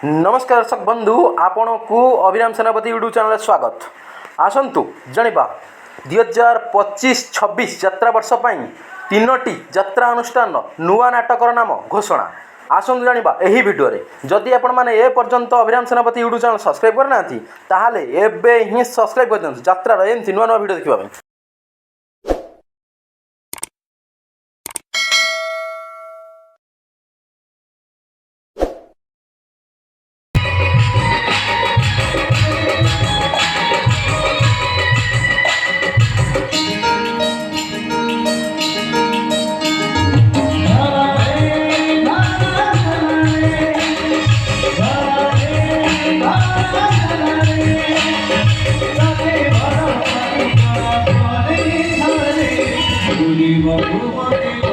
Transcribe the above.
नमस्कार दर्शक बंधु, आपण को अभिराम सेनापति यूट्यूब चैनल स्वागत। आसतु जानिबा 2025-26 यात्रा वर्ष पर तीनोटी यात्रा अनुष्ठान नुआ नाटकर नाम घोषणा। आसतु जानिबा एही वीडियो रे। जदि आपण माने ए पर्यंत अभिराम सेनापति यूट्यूब चैनल सब्सक्राइब करना ताहाले एबे ही सब्सक्राइब कर दियंतु यात्रा एमती नुआ नुआ वीडियो देखिबा। Bye.